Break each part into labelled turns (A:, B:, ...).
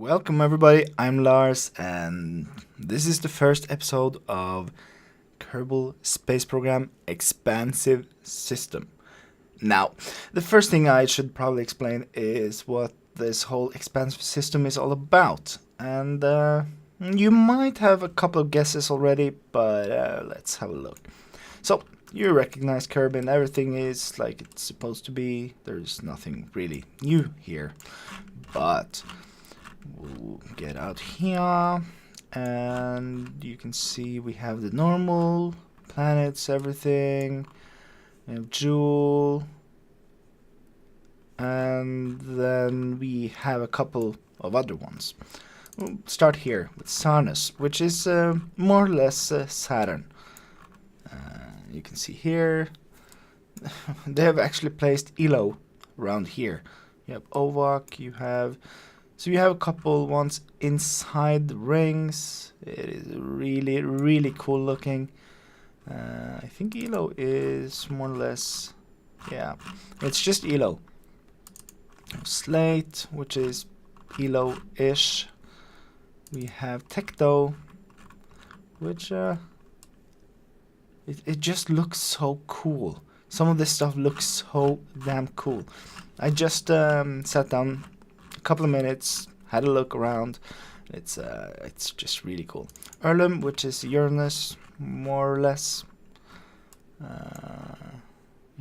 A: Welcome everybody, I'm Lars and this is the first episode of Kerbal Space Program Expansive System. Now, the first thing I should probably explain is what this whole expansive system is all about. And you might have a couple of guesses already, but let's have a look. So, you recognize Kerbin, everything is like it's supposed to be, there's nothing really new here. But we'll get out here and you can see we have the normal planets, everything. We have Jewel, and then we have a couple of other ones. We'll start here with Sarnus, which is more or less Saturn. You can see here they have actually placed Elo around here. You have Ovak, you have a couple ones inside the rings. It is really cool looking. I think Elo is more or less, yeah, it's just Elo. Slate, which is Elo-ish. We have Tecto, which it just looks so cool. Some of this stuff looks so damn cool. I just sat down a couple of minutes, had a look around. It's just really cool. Erlem, which is Uranus, more or less. We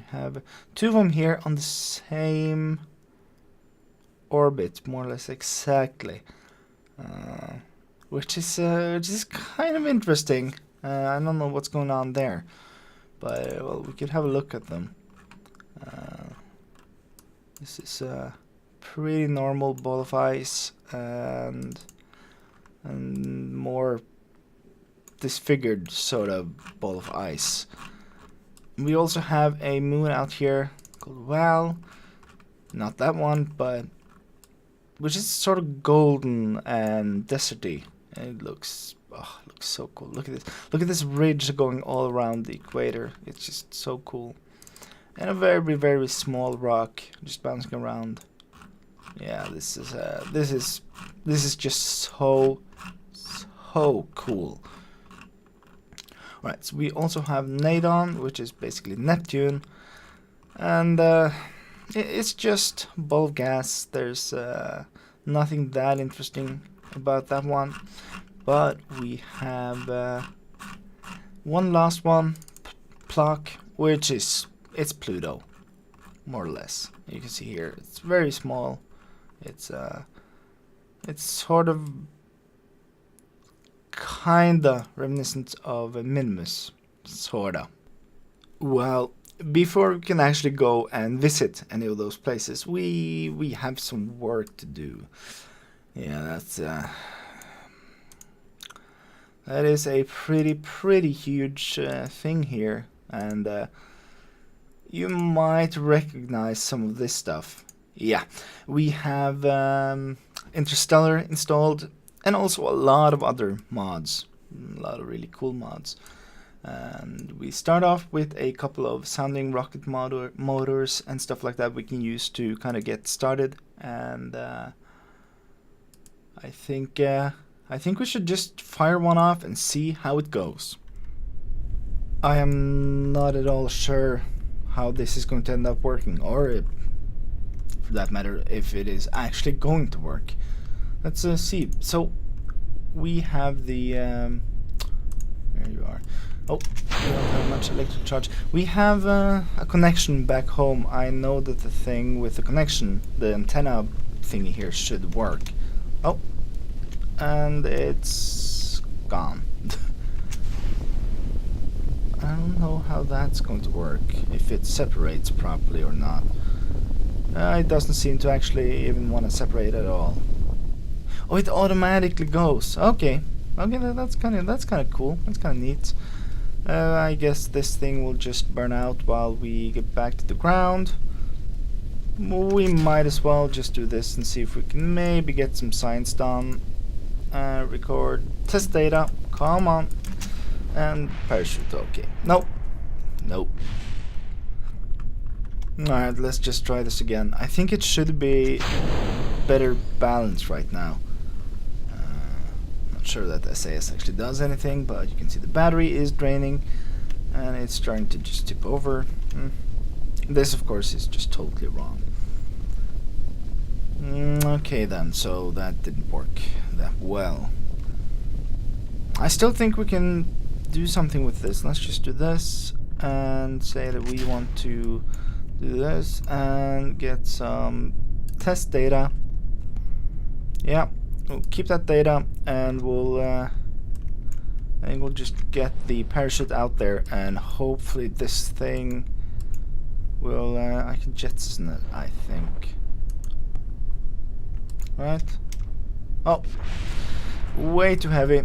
A: have two of them here on the same orbit, more or less exactly, which is kind of interesting. I don't know what's going on there, but well, we could have a look at them. This is a pretty normal ball of ice and more disfigured sort of ball of ice. We also have a moon out here called Val, not that one, but which is sort of golden and deserty. And it looks so cool. Look at this. Look at this ridge going all around the equator. It's just so cool. And a very small rock just bouncing around. Yeah, this is just so cool. Right, so we also have Nadon, which is basically Neptune, and it's just a ball of gas. There's nothing that interesting about that one, but we have one last one, Plock, which is Pluto, more or less. You can see here it's very small. It's sort of kinda reminiscent of a Minimus, sorta. Well, before we can actually go and visit any of those places, we have some work to do. Yeah, that is a pretty huge thing here, and you might recognize some of this stuff. Yeah, we have Interstellar installed, and also a lot of other mods, a lot of really cool mods. And we start off with a couple of sounding rocket motors and stuff like that we can use to kind of get started. And I think we should just fire one off and see how it goes. I am not at all sure how this is going to end up working, or for that matter, if it is actually going to work. Let's see. So we have the there you are. Oh, we don't have much electric charge. We have a connection back home. I know that the thing with the connection, the antenna thingy here, should work. Oh, and it's gone. I don't know how that's going to work, if it separates properly or not. It doesn't seem to actually even want to separate at all. Oh, it automatically goes. Okay, that's kind of cool. That's kind of neat. I guess this thing will just burn out while we get back to the ground. We might as well just do this and see if we can maybe get some science done. Record test data. Come on. And parachute. Okay. Nope. Alright, let's just try this again. I think it should be better balanced right now. sure that the SAS actually does anything, but you can see the battery is draining and it's starting to just tip over. This of course is just totally wrong. Okay then, so that didn't work that well. I still think we can do something with this. Let's just do this and say that we want to do this and get some test data. Yeah, we'll keep that data and we'll I think we'll just get the parachute out there and hopefully this thing will I can jettison it, I think. Right? Oh, way too heavy.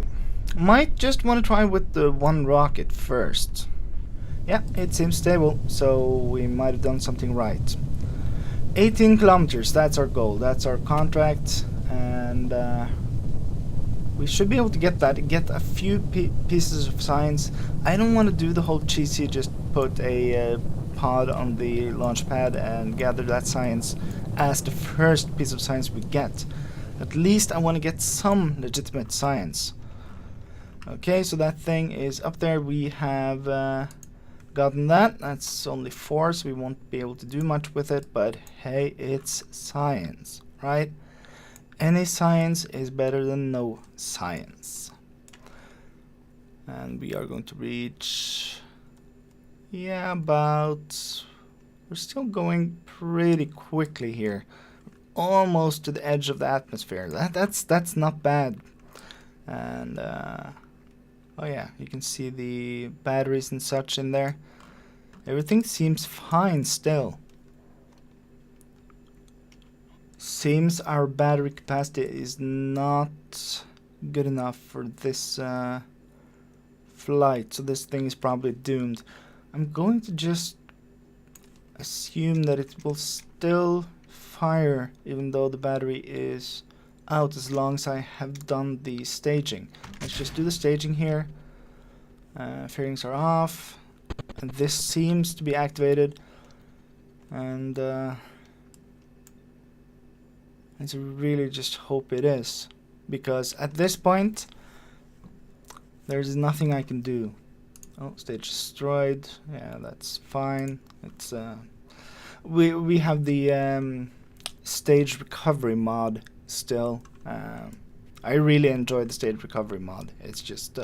A: Might just want to try with the one rocket first. Yeah, it seems stable, so we might have done something right. 18 kilometers, that's our goal, that's our contract, and we should be able to get that, get a few pieces of science. I don't want to do the whole cheesy, just put a pod on the launch pad and gather that science as the first piece of science we get. At least I want to get some legitimate science. Okay, so that thing is up there. We have gotten that. That's only 4, so we won't be able to do much with it, but hey, it's science, right? Any science is better than no science. And we are going to reach, yeah, about, we're still going pretty quickly here, almost to the edge of the atmosphere. That's not bad. And oh yeah, you can see the batteries and such in there. Everything seems fine still. Seems our battery capacity is not good enough for this flight, so this thing is probably doomed. I'm going to just assume that it will still fire even though the battery is out, as long as I have done the staging. Let's just do the staging here. Fairings are off, and this seems to be activated, and let's really just hope it is, because at this point there's nothing I can do. Oh, stage destroyed. Yeah, that's fine. It's we have the stage recovery mod still. I really enjoy the stage recovery mod. It's just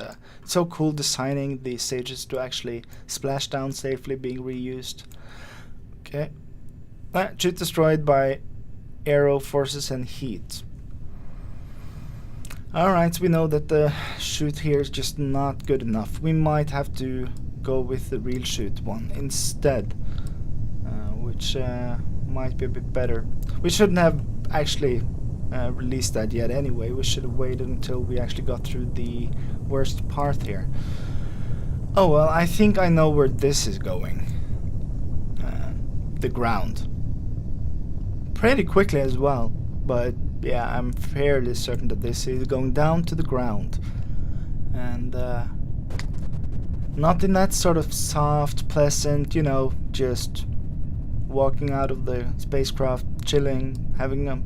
A: so cool designing the stages to actually splash down safely, being reused. Okay. Chute destroyed by aero forces and heat. Alright, so we know that the chute here is just not good enough. We might have to go with the real chute one instead, which might be a bit better. We shouldn't have actually released that yet anyway. We should have waited until we actually got through the worst part here. Oh well, I think I know where this is going. The ground. Pretty quickly as well, but yeah, I'm fairly certain that this is going down to the ground. And not in that sort of soft, pleasant, you know, just walking out of the spacecraft, chilling, having a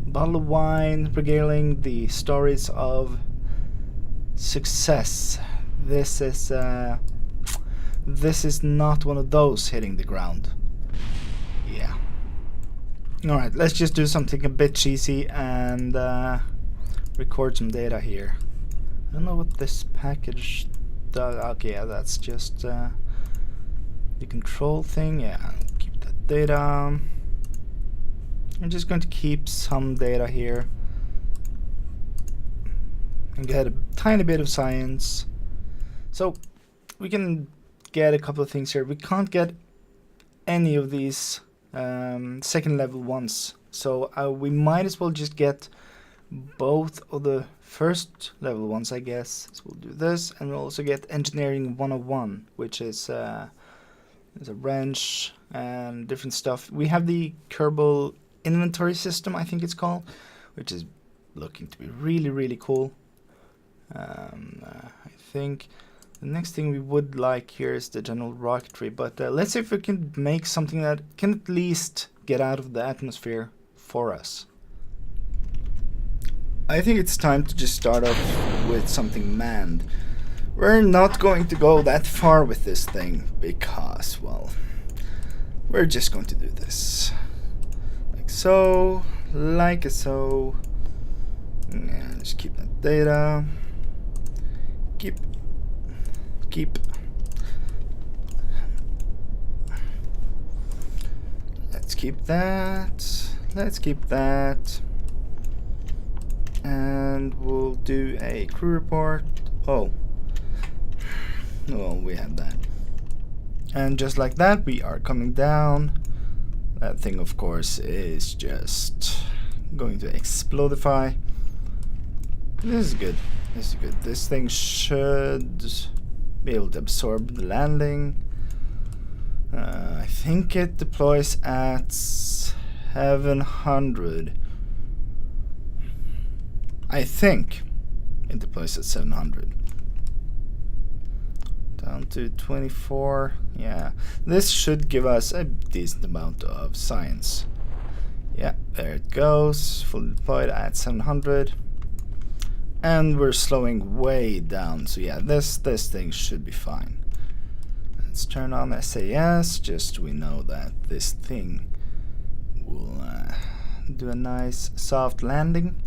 A: bottle of wine, regaling the stories of success. This is not one of those hitting the ground. Yeah. Alright, let's just do something a bit cheesy and record some data here. I don't know what this package does. Okay, yeah, that's just the control thing. Yeah, keep that data. I'm just going to keep some data here and get a tiny bit of science. So we can get a couple of things here. We can't get any of these second level ones, so we might as well just get both of the first level ones, I guess. So we'll do this, and we'll also get engineering 101, which is there's a wrench and different stuff. We have the Kerbal inventory system, I think it's called, which is looking to be really cool. I think the next thing we would like here is the general rocketry, but let's see if we can make something that can at least get out of the atmosphere for us. I think it's time to just start off with something manned. We're not going to go that far with this thing because, well, we're just going to do this. Like so, like so. And just keep that data. Keep. Let's keep that. Let's keep that. And we'll do a crew report. Oh. Well, we have that. And just like that, we are coming down. That thing, of course, is just going to explodify. This is good. This is good. This thing should be able to absorb the landing. I think it deploys at 700. I think it deploys at 700. Down to 24. Yeah, this should give us a decent amount of science. Yeah, there it goes. Fully deployed at 700. And we're slowing way down. So yeah, this thing should be fine. Let's turn on SAS, just so we know that this thing will do a nice soft landing.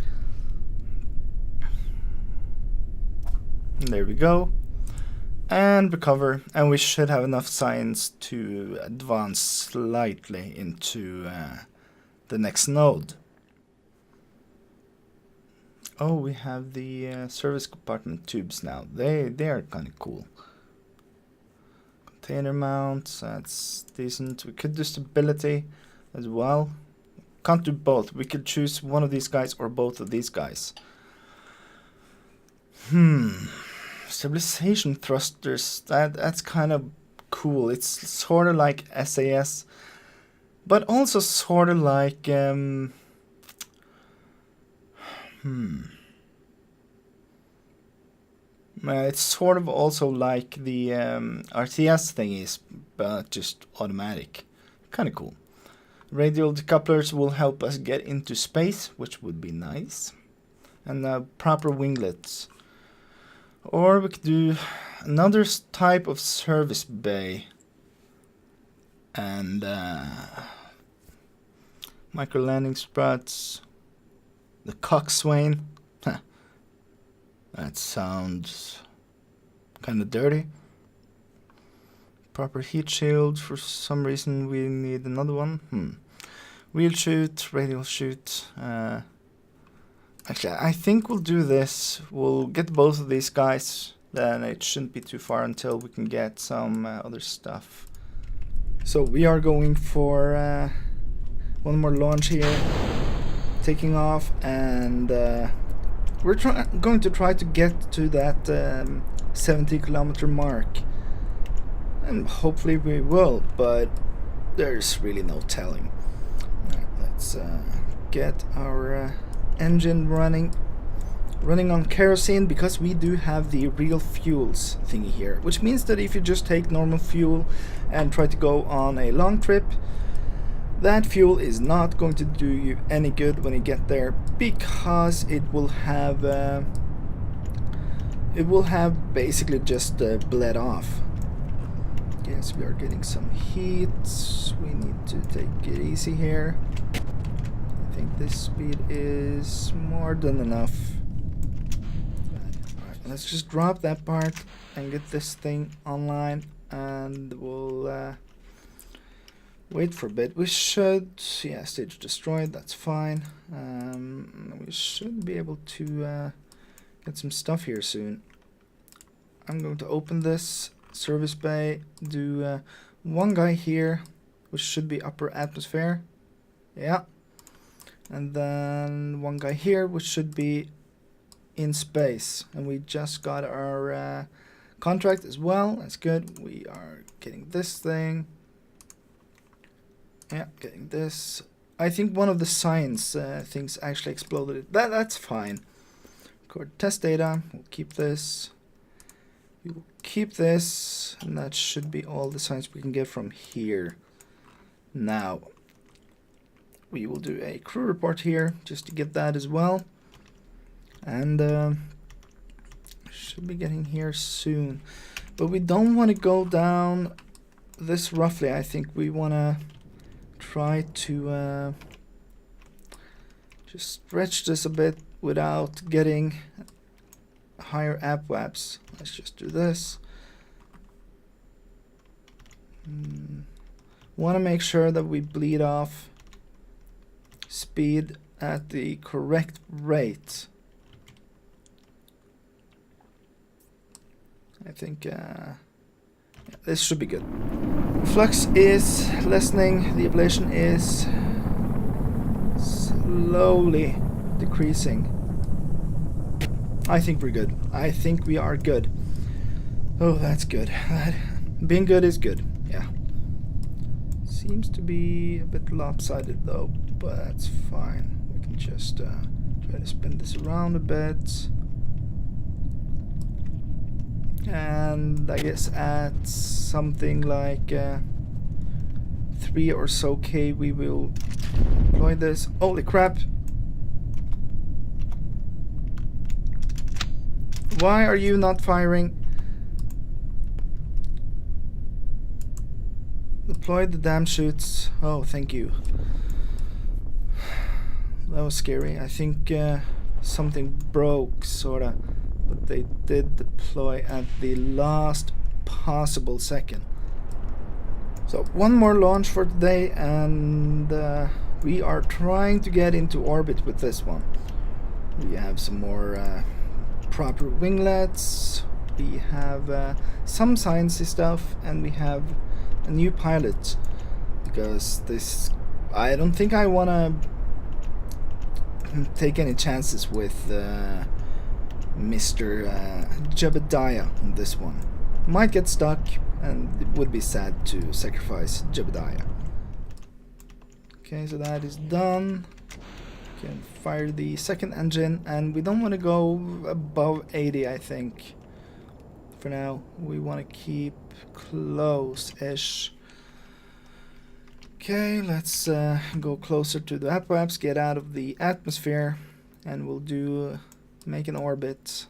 A: And there we go. And recover, and we should have enough science to advance slightly into the next node. Oh, we have the service compartment tubes now. They are kind of cool. Container mounts, that's decent. We could do stability as well. Can't do both. We could choose one of these guys or both of these guys. Stabilization thrusters, that's kind of cool. It's sort of like SAS, but also sort of like it's sort of also like the RTS thingies, but just automatic. Kind of cool. Radial decouplers will help us get into space, which would be nice. And proper winglets. Or we could do another type of service bay. And micro landing struts. The coxswain. That sounds kind of dirty. Proper heat shield. For some reason we need another one. Wheel chute, radial chute. Actually, I think we'll do this. We'll get both of these guys. Then it shouldn't be too far until we can get some other stuff. So we are going for one more launch here. Taking off, and we're going to try to get to that 70-kilometer mark. And hopefully we will, but there's really no telling. Alright, let's get our engine running on kerosene, because we do have the real fuels thingy here, which means that if you just take normal fuel and try to go on a long trip, that fuel is not going to do you any good when you get there, because it will have basically just bled off. Yes, we are getting some heat. We need to take it easy here. I think this speed is more than enough. Alright, let's just drop that part and get this thing online, and we'll wait for a bit. We should, yeah, stage destroyed, that's fine. We should be able to get some stuff here soon. I'm going to open this service bay, do one guy here, which should be upper atmosphere. Yeah. And then one guy here, which should be in space. And we just got our contract as well. That's good. We are getting this thing. Yeah, getting this. I think one of the science things actually exploded. That's fine. Record test data. We'll keep this. We will keep this, and that should be all the science we can get from here. Now, we will do a crew report here, just to get that as well. And should be getting here soon. But we don't want to go down this roughly. I think we want to try to just stretch this a bit without getting higher AppWaps. Let's just do this. Want to make sure that we bleed off speed at the correct rate. I think this should be good. Flux is lessening, the ablation is slowly decreasing. I think we're good. I think we are good. Oh, that's good. Being good is good, yeah. Seems to be a bit lopsided though, but that's fine. We can just try to spin this around a bit. And I guess at something like 3 or so K we will deploy this. Holy crap! Why are you not firing? Deploy the damn chutes. Oh, thank you. That was scary. I think something broke, sorta. But they did deploy at the last possible second. So one more launch for today, and we are trying to get into orbit with this one. We have some more proper winglets, we have some sciencey stuff, and we have a new pilot, because this, I don't think I want to take any chances with Mr. Jebediah on this one. Might get stuck, and it would be sad to sacrifice Jebediah. Okay, so that is done. Can fire the second engine, and we don't want to go above 80, I think. For now, we want to keep close-ish. Okay, let's go closer to the AppWaps, get out of the atmosphere, and we'll do make an orbit.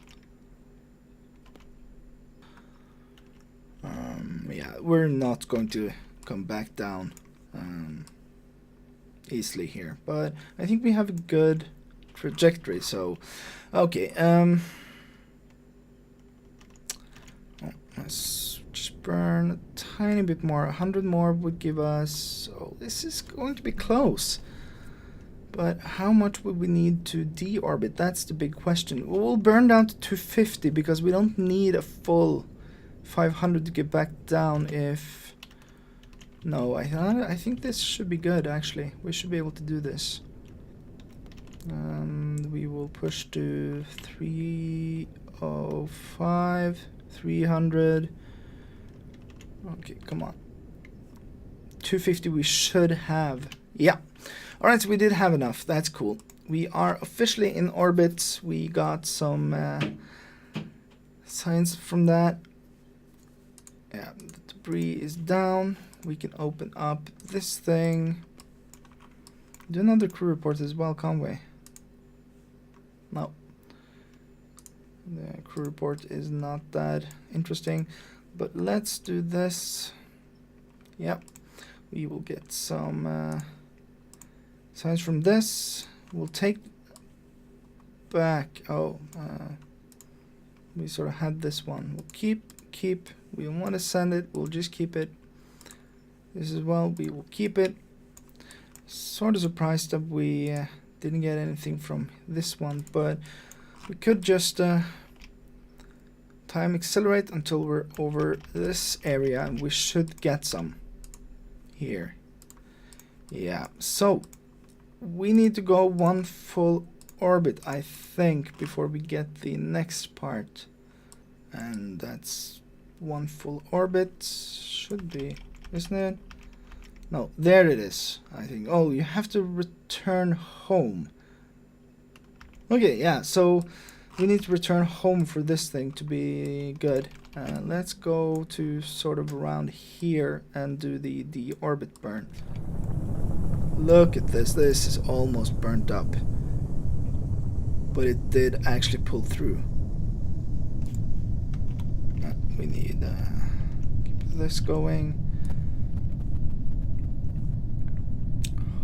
A: Yeah, we're not going to come back down easily here, but I think we have a good trajectory. So, okay, let's just burn a tiny bit more. 100 more would give us. Oh, this is going to be close. But how much would we need to deorbit? That's the big question. We'll burn down to 250 because we don't need a full 500 to get back down if... No, I think this should be good, actually. We should be able to do this. We will push to 305, 300. Okay, come on. 250 we should have. Yeah. Alright, so we did have enough. That's cool. We are officially in orbit. We got some signs from that. Yeah, the debris is down. We can open up this thing. Do another crew report as well, can't we? No. The crew report is not that interesting. But let's do this. Yep. We will get some... signs from this. We'll take back. Oh, we sort of had this one. We'll keep. We don't want to send it. We'll just keep it. This as well. We will keep it. Sort of surprised that we didn't get anything from this one, but we could just time accelerate until we're over this area, and we should get some here. Yeah. So. We need to go one full orbit, I think, before we get the next part. And that's one full orbit. Should be, isn't it? No, there it is, I think. Oh, you have to return home. Okay, yeah, so we need to return home for this thing to be good. Let's go to sort of around here and do the orbit burn. Look at this. This is almost burnt up. but it did actually pull through. We need keep this going.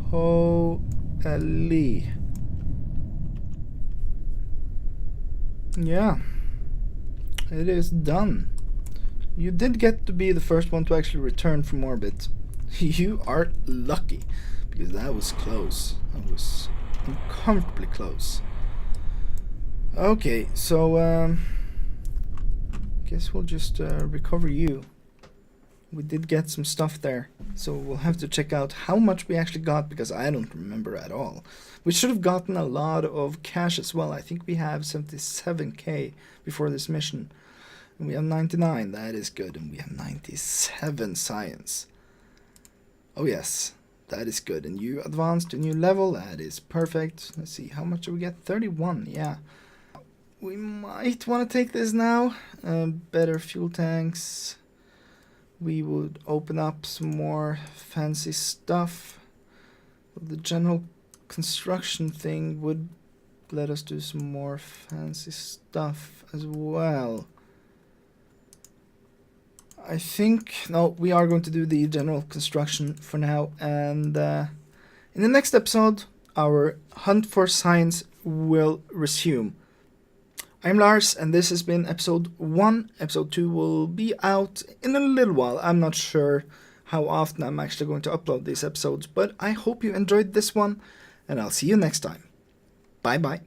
A: Holy. Yeah, it is done. You did get to be the first one to actually return from orbit. You are lucky, because that was close. That was uncomfortably close. Okay, so guess we'll just recover you. We did get some stuff there, so we'll have to check out how much we actually got, because I don't remember at all. We should have gotten a lot of cash as well. I think we have 77k before this mission. And we have 99, that is good. And we have 97 science. Oh yes, that is good. And you advanced to a new level, that is perfect. Let's see, how much do we get? 31, yeah. We might want to take this now. Better fuel tanks. We would open up some more fancy stuff. The general construction thing would let us do some more fancy stuff as well. I think, no, we are going to do the general construction for now, and in the next episode, our hunt for science will resume. I'm Lars, and this has been episode 1. Episode 2 will be out in a little while. I'm not sure how often I'm actually going to upload these episodes, but I hope you enjoyed this one, and I'll see you next time. Bye bye.